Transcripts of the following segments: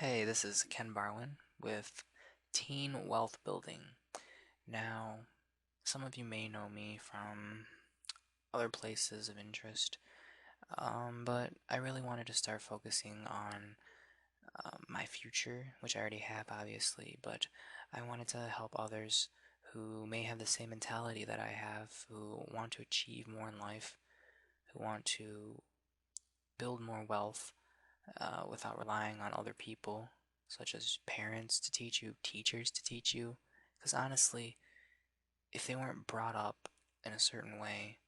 Hey, this is Ken Barwin with Teen Wealth Building. Now, some of you may know me from other places of interest, but I really wanted to start focusing on my future, which I already have, obviously, but I wanted to help others who may have the same mentality that I have, who want to achieve more in life, who want to build more wealth without relying on other people, such as parents to teach you, teachers to teach you. Because honestly, if they weren't brought up in a certain way,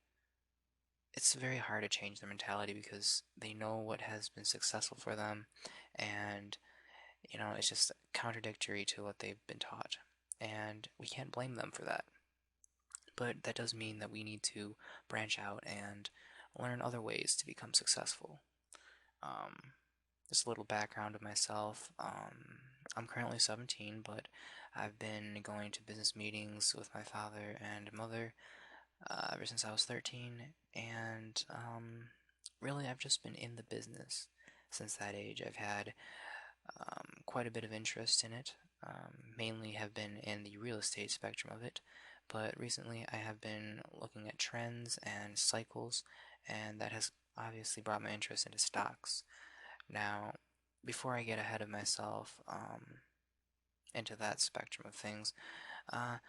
it's very hard to change their mentality because they know what has been successful for them, and it's just contradictory to what they've been taught. And we can't blame them for that. But that does mean that we need to branch out and learn other ways to become successful. Um, Just a little background of myself. I'm currently 17, but I've been going to business meetings with my father and mother ever since I was 13, and really I've just been in the business since that age. I've had quite a bit of interest in it, mainly have been in the real estate spectrum of it, but recently I have been looking at trends and cycles, and that has obviously brought my interest into stocks. Now, before I get ahead of myself into that spectrum of things, uh,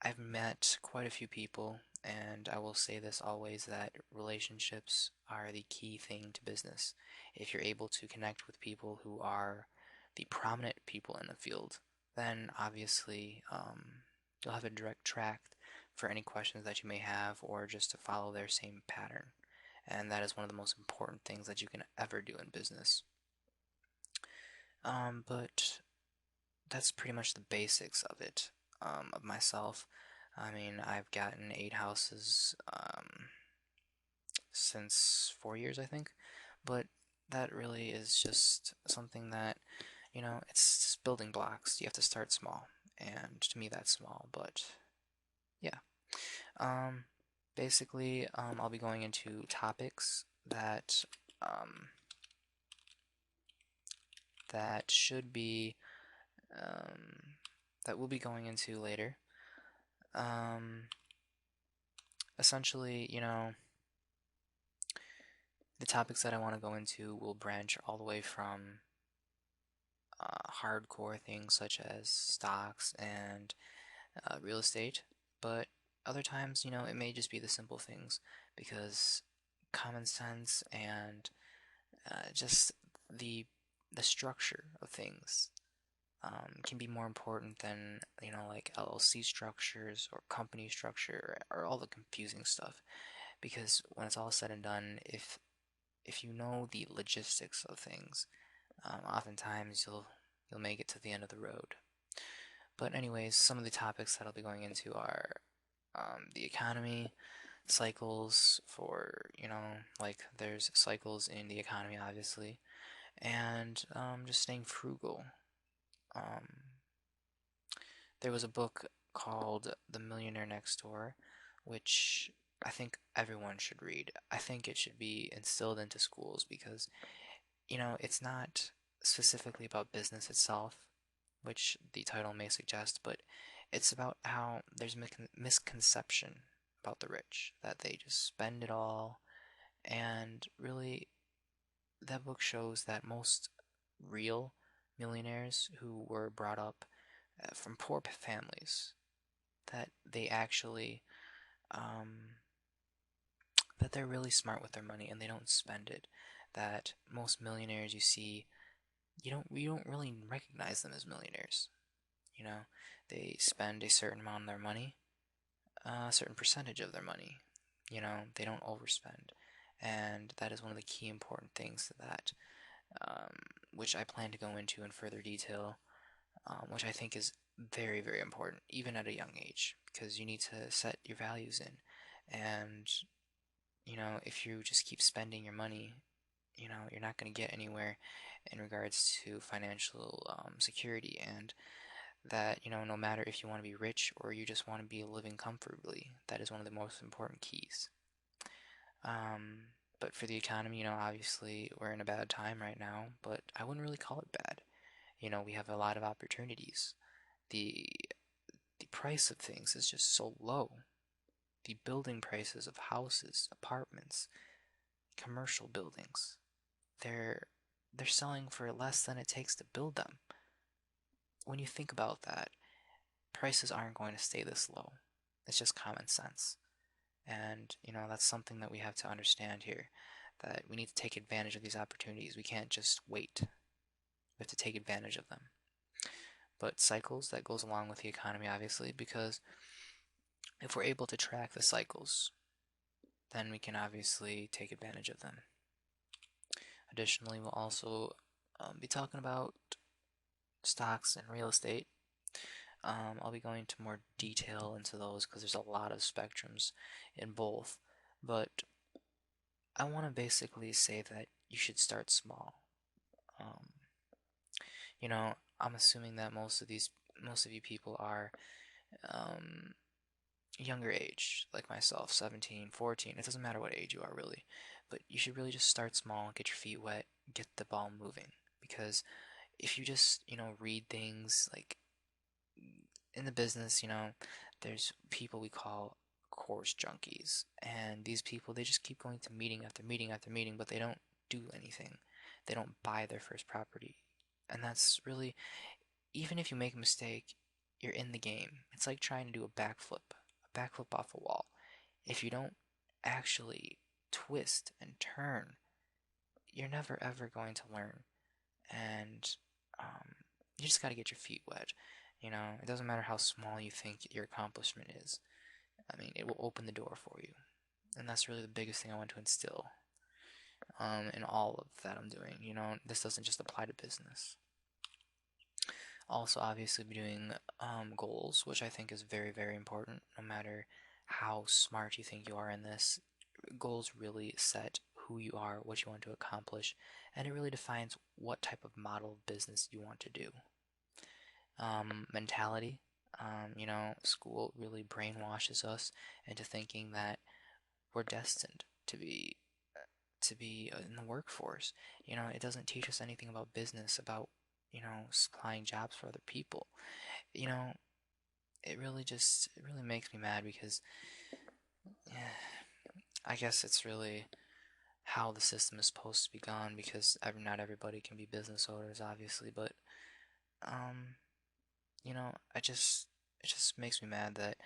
I've met quite a few people, and I will say this always that relationships are the key thing to business. If you're able to connect with people who are the prominent people in the field, then obviously you'll have a direct track for any questions that you may have or just to follow their same pattern. And that is one of the most important things that you can ever do in business. But that's pretty much the basics of it, of myself. I mean, I've gotten 8 houses since 4 years, I think, but that really is just something that, it's just building blocks. You have to start small, and to me, that's small, but yeah. Um, Basically, I'll be going into topics um, that should be um, that we'll be going into later. Um, Essentially, the topics that I want to go into will branch all the way from hardcore things such as stocks and real estate, but other times, it may just be the simple things because common sense and just the the structure of things can be more important than like LLC structures or company structure or all the confusing stuff. Because when it's all said and done, if you know the logistics of things, oftentimes you'll make it to the end of the road. But anyways, some of the topics that I'll be going into are the economy, cycles for like there's cycles in the economy obviously, and just staying frugal. Um, there was a book called The Millionaire Next Door, which I think everyone should read. I think it should be instilled into schools because it's not specifically about business itself, which the title may suggest, but it's about how there's misconception about the rich, that they just spend it all, and really, that book shows that most real millionaires who were brought up from poor families, that they actually, um, that they're really smart with their money and they don't spend it. That most millionaires you see you don't really recognize them as millionaires. You know, they spend a certain amount of their money, a certain percentage of their money. They don't overspend, and that is one of the key important things to that, which I plan to go into in further detail, which I think is very, very important, even at a young age, because you need to set your values in, and if you just keep spending your money, you're not going to get anywhere in regards to financial security, and that no matter if you want to be rich or you just want to be living comfortably, that is one of the most important keys. But for the economy, obviously we're in a bad time right now, but I wouldn't really call it bad. We have a lot of opportunities. The the price of things is just so low. The building prices of houses, apartments, commercial buildings, they're they're selling for less than it takes to build them. When you think about that, prices aren't going to stay this low. It's just common sense. And, that's something that we have to understand here, that we need to take advantage of these opportunities. We can't just wait. We have to take advantage of them. But cycles, that goes along with the economy, obviously, because if we're able to track the cycles, then we can obviously take advantage of them. Additionally, we'll also be talking about stocks and real estate. I'll be going into more detail into those because there's a lot of spectrums in both. But I want to basically say that you should start small. Um, I'm assuming that most of you people are um, younger age, like myself, 17, 14. It doesn't matter what age you are really, but you should really just start small, get your feet wet, get the ball moving. Because if you just, read things like in the business, there's people we call course junkies, and these people, they just keep going to meeting after meeting after meeting, but they don't do anything. They don't buy their first property. And that's really, even if you make a mistake, you're in the game. It's like trying to do a backflip off a wall. If you don't actually twist and turn, you're never ever going to learn. And you just got to get your feet wet. It doesn't matter how small you think your accomplishment is. I mean, it will open the door for you. And that's really the biggest thing I want to instill in all of that I'm doing. This doesn't just apply to business. Also, obviously, be doing goals, which I think is very, very important. No matter how smart you think you are in this, goals really set who you are, what you want to accomplish, and it really defines what type of model of business you want to do. Mentality. School really brainwashes us into thinking that we're destined to be in the workforce. It doesn't teach us anything about business, about supplying jobs for other people. You know, it really makes me mad because yeah, I guess it's really how the system is supposed to be gone because not everybody can be business owners, obviously, but um, it just makes me mad that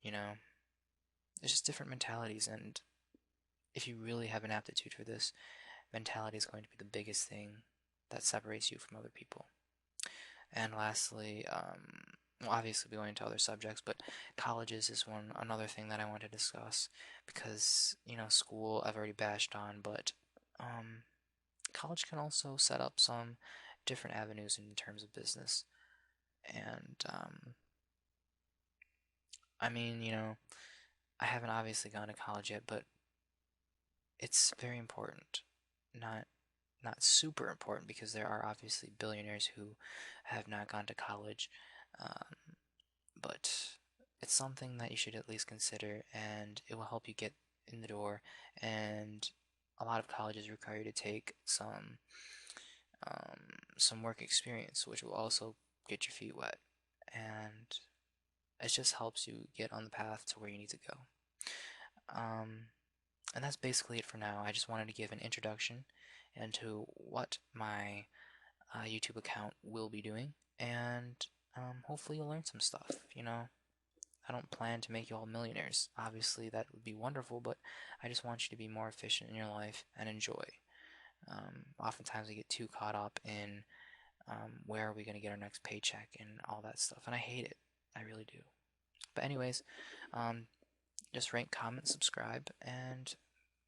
you know there's just different mentalities, and if you really have an aptitude for this, mentality is going to be the biggest thing that separates you from other people. And lastly, well, obviously we're going into other subjects, but colleges is another thing that I want to discuss because school I've already bashed on, but um, college can also set up some different avenues in terms of business. And I mean, I haven't obviously gone to college yet, but it's very important. Not super important because there are obviously billionaires who have not gone to college, um, but it's something that you should at least consider, and it will help you get in the door. And a lot of colleges require you to take some work experience, which will also get your feet wet, and it just helps you get on the path to where you need to go. Um, and that's basically it for now. I just wanted to give an introduction into what my YouTube account will be doing, and hopefully you'll learn some stuff. I don't plan to make you all millionaires. Obviously, that would be wonderful, but I just want you to be more efficient in your life and enjoy. Oftentimes, we get too caught up in where are we going to get our next paycheck and all that stuff, and I hate it. I really do. But anyways, just rank, comment, subscribe, and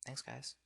thanks, guys.